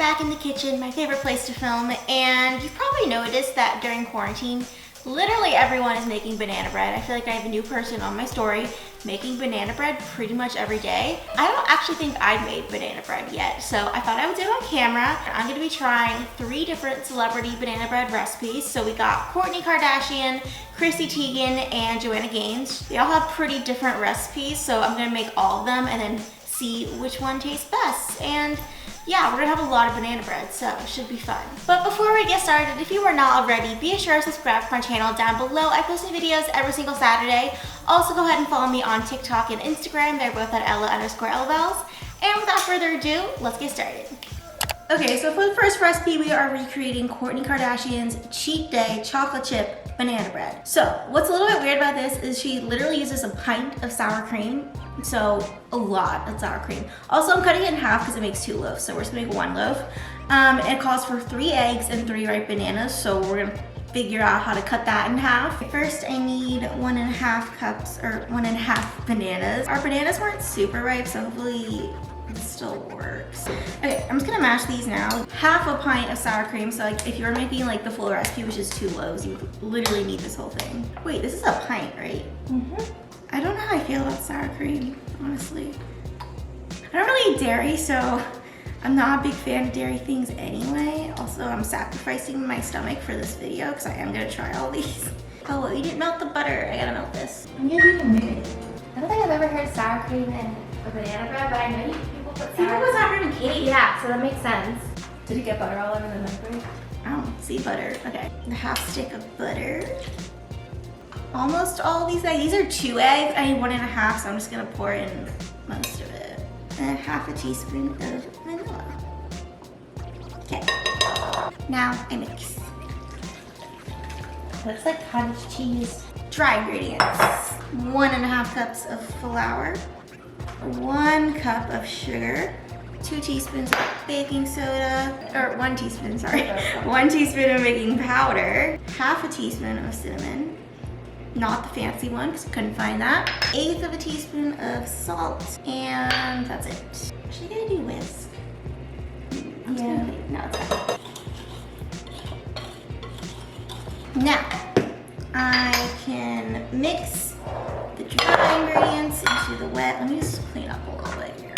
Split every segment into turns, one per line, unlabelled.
back in the kitchen, my favorite place to film, and you've probably noticed that during quarantine, literally everyone is making banana bread. I feel like I have a new person on my story making banana bread pretty much every day. I don't actually think I've made banana bread yet, so I thought I would do it on camera. I'm gonna be trying 3 different celebrity banana bread recipes. So we got Kourtney Kardashian, Chrissy Teigen, and Joanna Gaines. They all have pretty different recipes, so I'm gonna make all of them and then see which one tastes best. And yeah, we're gonna have a lot of banana bread, so it should be fun. But before we get started, if you are not already, be sure to subscribe to my channel down below. I post new videos every single Saturday. Also, go ahead and follow me on TikTok and Instagram. They're both at Ella_Elbells. And without further ado, let's get started. Okay, so for the first recipe, we are recreating Kourtney Kardashian's cheat day chocolate chip banana bread. So what's a little bit weird about this is she literally uses a pint of sour cream. So a lot of sour cream. Also, I'm cutting it in half because it makes 2 loaves. So we're just gonna make 1 loaf. It calls for 3 eggs and 3 ripe bananas. So we're gonna figure out how to cut that in half. First, I need 1.5 cups or 1.5 bananas. Our bananas weren't super ripe, so hopefully it still works. Okay, I'm just gonna mash these now. Half a pint of sour cream. So like if you're making like the full recipe, which is 2 loaves, you literally need this whole thing. Wait, this is a pint, right? Mm-hmm. I don't know how I feel about sour cream, honestly. I don't really eat dairy, so I'm not a big fan of dairy things anyway. Also, I'm sacrificing my stomach for this video because I am gonna try all these. Oh, you didn't melt the butter. I gotta melt this. I'm gonna do the minute.
I don't think I've ever heard sour cream in a banana bread, but I know people put sour cream.
People put sour cream in cake.
Yeah, so that makes sense.
Did you get butter all over the microwave?
I don't see butter. Okay, a half stick of butter. Almost all these eggs. These are 2 eggs. I need 1.5, so I'm just gonna pour in most of it. And half a teaspoon of vanilla. Okay. Now I mix.
Looks like cottage cheese.
Dry ingredients. 1.5 cups of flour. 1 cup of sugar. 2 teaspoons of baking soda, or 1 teaspoon, sorry. 1 teaspoon of baking powder. Half a teaspoon of cinnamon. Not the fancy one, because I couldn't find that. 1/8 of a teaspoon of salt, and that's it. Actually, I gotta do whisk.
Yeah.
No, it's fine. Now, I can mix the dry ingredients into the wet. Let me just clean up a little bit here.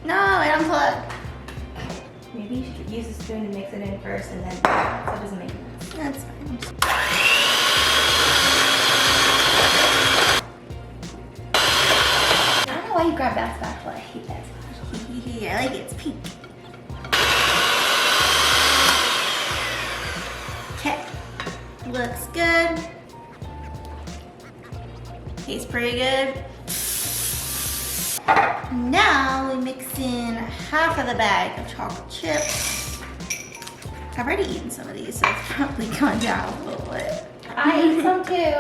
No, it unplugged.
Maybe you should use a spoon to mix it in first and then so it doesn't make a mess.
That's fine.
I don't know why you grabbed that spatula. I hate that spatula.
Yeah, I like it. It's pink. Okay. Looks good. Tastes pretty good. Now we mix in half of the bag of chocolate chips. I've already eaten some of these, so it's probably gone down a little bit.
I ate some too.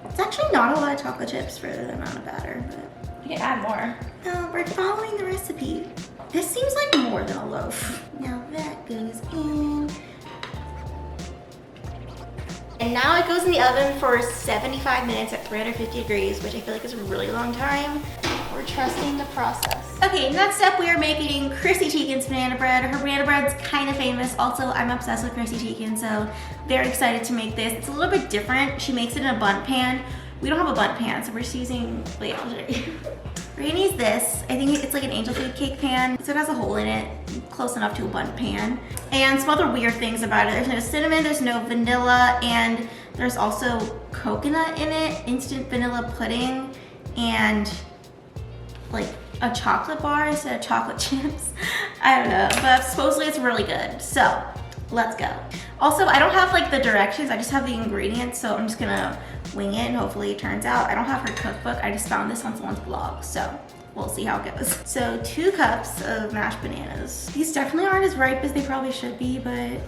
It's actually not a lot of chocolate chips for the amount of batter, but
You can add more.
no, we're following the recipe. This seems like more than a loaf. Now that goes in. And now it goes in the oven for 75 minutes at 350 degrees, which I feel like is a really long time. We're trusting the process. Okay, next up we are making Chrissy Teigen's banana bread. Her banana bread's kind of famous. Also, I'm obsessed with Chrissy Teigen, so very excited to make this. It's a little bit different. She makes it in a bundt pan. We don't have a bundt pan, so we're just using, wait, I'll show you. We're gonna use this. I think it's like an angel food cake pan. So it has a hole in it, close enough to a bundt pan. And some other weird things about it. There's no cinnamon, there's no vanilla, and there's also coconut in it, instant vanilla pudding, and like a chocolate bar instead of chocolate chips. I don't know, but supposedly it's really good. So let's go. Also, I don't have like the directions, I just have the ingredients, so I'm just gonna wing it and hopefully it turns out. I don't have her cookbook, I just found this on someone's blog, so we'll see how it goes. So 2 cups of mashed bananas. These definitely aren't as ripe as they probably should be, but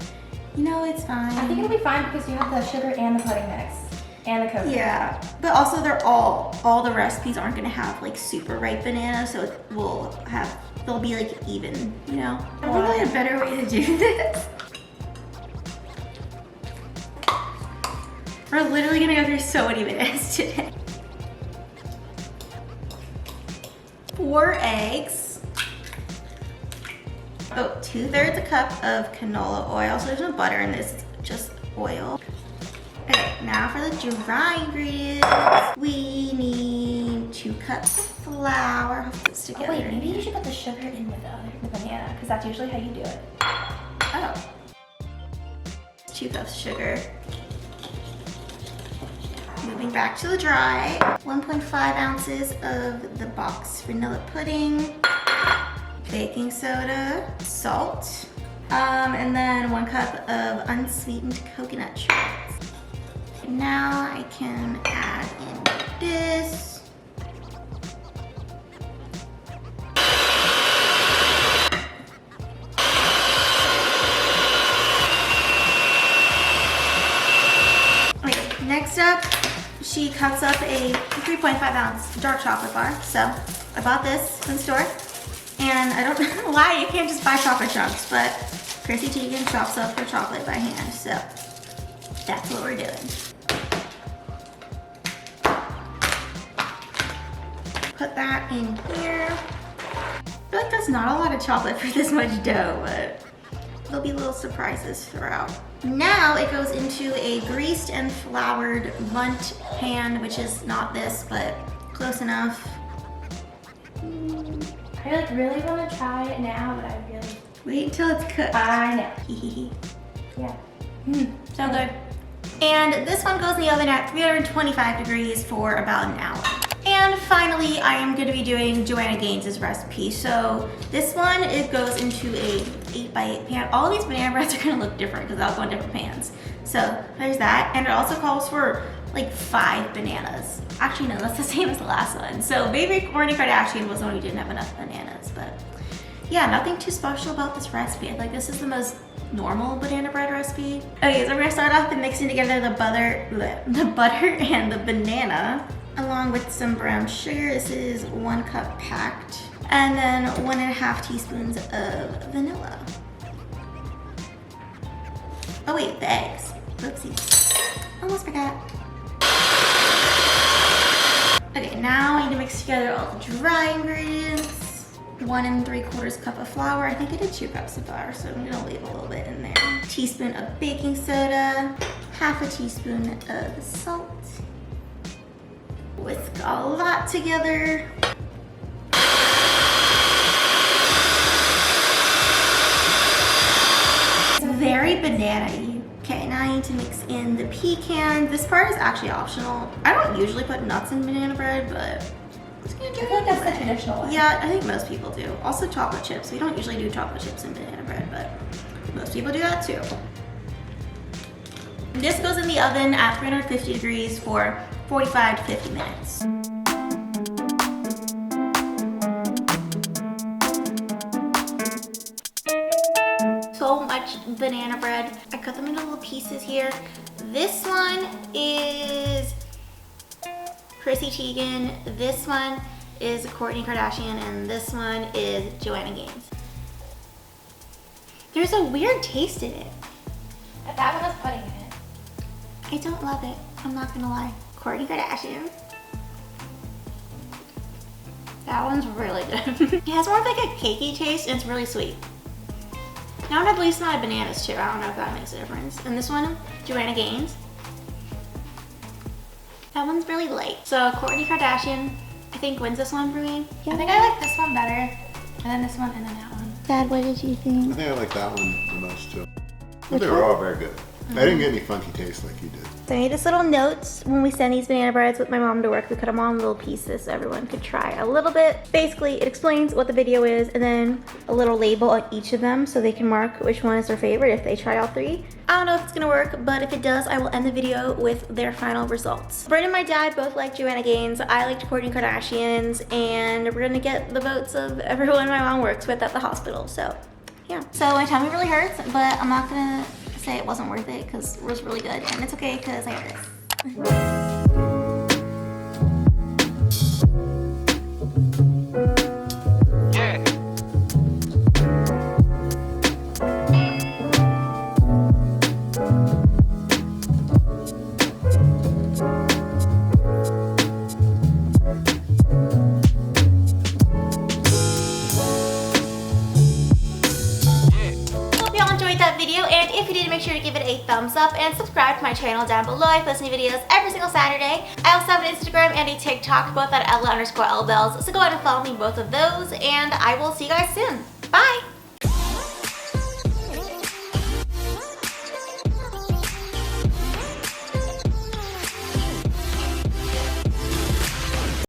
you know, it's fine.
I think it'll be fine because you have the sugar and the pudding mix. And the coconut.
Yeah, but also they're all the recipes aren't gonna have like super ripe bananas, so it will have, they'll be like even, you know? I think I had a better way to do this. We're literally gonna go through so many bananas today. 4 eggs. Oh, 2/3 a cup of canola oil. So there's no butter in this, it's just oil. Okay, now for the dry ingredients. We need 2 cups of flour. I'll put this together.
Oh wait, maybe you should put the sugar in with the banana, because that's usually how you do it.
Oh. 2 cups of sugar. Moving back to the dry. 1.5 ounces of the box vanilla pudding. Baking soda, salt, and then 1 cup of unsweetened coconut shreds. Now I can add in this. Okay, next up, she cuts up a 3.5 ounce dark chocolate bar. So I bought this in the store. And I don't know why you can't just buy chocolate chunks, but Chrissy Teigen chops up her chocolate by hand, so that's what we're doing. Put that in here. I feel like that's not a lot of chocolate for this much dough, but there'll be little surprises throughout. Now it goes into a greased and floured bundt pan, which is not this, but close enough.
I like really want to try it now, but I really...
Wait until it's cooked.
I know. Yeah.
So good. And this one goes in the oven at 325 degrees for about an hour. And finally, I am going to be doing Joanna Gaines' recipe. So this one, it goes into a 8x8 pan. All these banana breads are going to look different because they'll go in different pans. So there's that. And it also calls for like 5 bananas. Actually, no, that's the same as the last one. So maybe Kourtney Kardashian was the one who didn't have enough bananas, but yeah, nothing too special about this recipe. I think this is the most normal banana bread recipe. Okay, so we're gonna start off by mixing together the butter and the banana, along with some brown sugar. This is 1 cup packed, and then 1.5 teaspoons of vanilla. Oh wait, the eggs. Oopsies. Almost forgot. Okay, now I need to mix together all the dry ingredients. 1 3/4 cup of flour. I think I did 2 cups of flour, so I'm gonna leave a little bit in there. Teaspoon of baking soda, 1/2 teaspoon of salt. Whisk all that together. It's very banana-y. Okay, now I need to mix in the pecan. This part is actually optional. I don't usually put nuts in banana bread, but I'm just gonna do it.
I feel like that's the traditional one.
Yeah, I think most people do. Also chocolate chips. We don't usually do chocolate chips in banana bread, but most people do that too. This goes in the oven at 350 degrees for 45 to 50 minutes. So much banana bread. I cut them into little pieces here. This one is Chrissy Teigen. This one is Kourtney Kardashian, and this one is Joanna Gaines. There's a weird taste in it.
That one has pudding in it.
I don't love it. I'm not gonna lie. Kourtney Kardashian. That one's really good. It has more of like a cakey taste, and it's really sweet. Now I'm at least not bananas too. I don't know if that makes a difference. And this one, Joanna Gaines. That one's really light. So Kourtney Kardashian, I think, wins this one for me.
I think I like this one better, and then this one, and then that one.
Dad, what did you think?
I think I like that one the most too. But they were all very good. I didn't get any funky taste like you did.
So I made this little notes when we send these banana breads with my mom to work. We cut them all in little pieces so everyone could try a little bit. Basically, it explains what the video is and then a little label on each of them so they can mark which one is their favorite if they try all 3. I don't know if it's gonna work, but if it does, I will end the video with their final results. Brent and my dad both like Joanna Gaines. I liked Kourtney Kardashian's, and we're gonna get the votes of everyone my mom works with at the hospital, so yeah. So my tummy really hurts, but I'm not gonna say it wasn't worth it because it was really good, and it's okay because I have this. If you did, make sure to give it a thumbs up and subscribe to my channel down below. I post new videos every single Saturday. I also have an Instagram and a TikTok, both at Ella_Elbells. So go ahead and follow me both of those, and I will see you guys soon. Bye!